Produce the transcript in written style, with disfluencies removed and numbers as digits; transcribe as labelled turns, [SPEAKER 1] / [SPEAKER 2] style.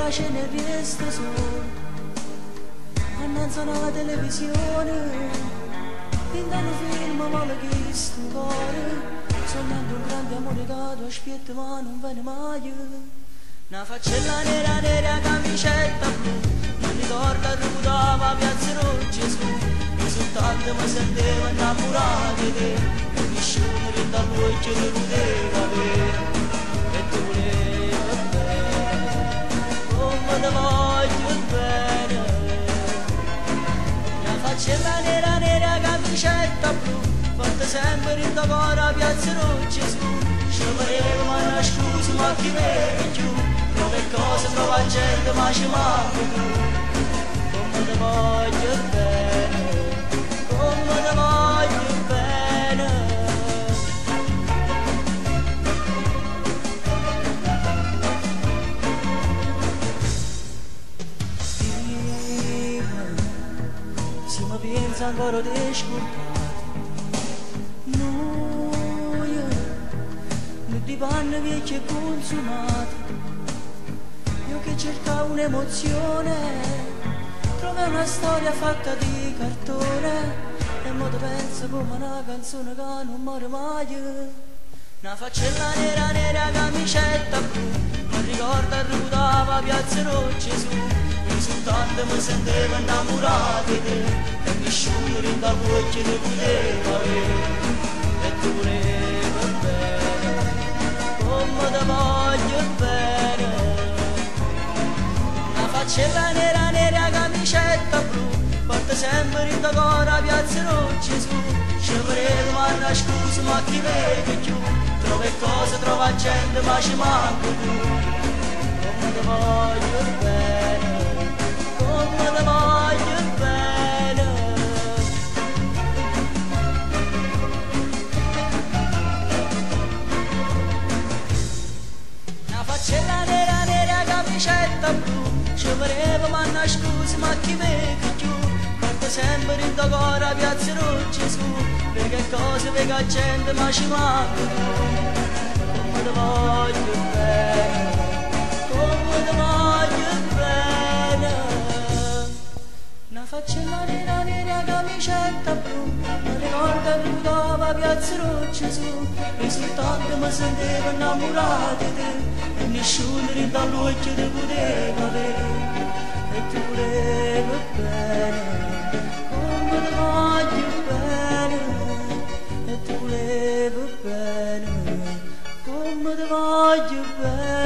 [SPEAKER 1] la scena e resta solo annanzi alla televisione, pintando film vuole che sto cuore, sognando un grande amore che tu aspetti ma non viene mai. Una faccella nera nera camicetta blu, non ricorda il rubutava piazza Gesù, io soltanto mi sentivo innamorato di te, e nessuno rinda lui che ti poteva avere, e tu volevi bene, come ti voglio bene. Una faccella nera nera camicetta blu, porta sempre in tuo cuore piazza Gesù, ci volevo ma una scusa ma chi vede più, trova cose, trova gente ma ci manca tu, come ti voglio bene, come ti voglio bene. Prima, se mi pensa ancora di ascoltare, noi, di panne vecchie consumate, io che cercavo un'emozione, trovo una storia fatta di cartone, e mo te penso come una canzone che non muore mai. Una faccella nera nera camicetta blu, mi ricorda il rubutava piazza Gesù, io soltanto mi sentivo innamorato di te, e nessuno rinda lui che ti poteva avere, e tu volevi bene, come ti voglio bene. Una faccella nera nera camicetta blu, porta sempre in tuo cuore piazza Gesù, ci volevo ma una scusa ma chi vede più, trova cose, trova gente ma ci manca tu, come ti voglio bene, come ti voglio bene. Una faccella nera nera camicetta blu, ci volevo ma una scusa ma chi vede più, porta sempre in tuo cuore piazza Gesù, vega cose, vega gente ma ci manca tu, come ti voglio bene, come ti voglio bene. Una faccella nera nera camicetta blu, mi ricorda che rubava piazza Gesù, io soltanto mi sentivo innamorato di te, e nessuno rinda lui che ti poteva avere, e tu volevi bene, come ti voglio bene, e tu volevi bene, come ti voglio bene.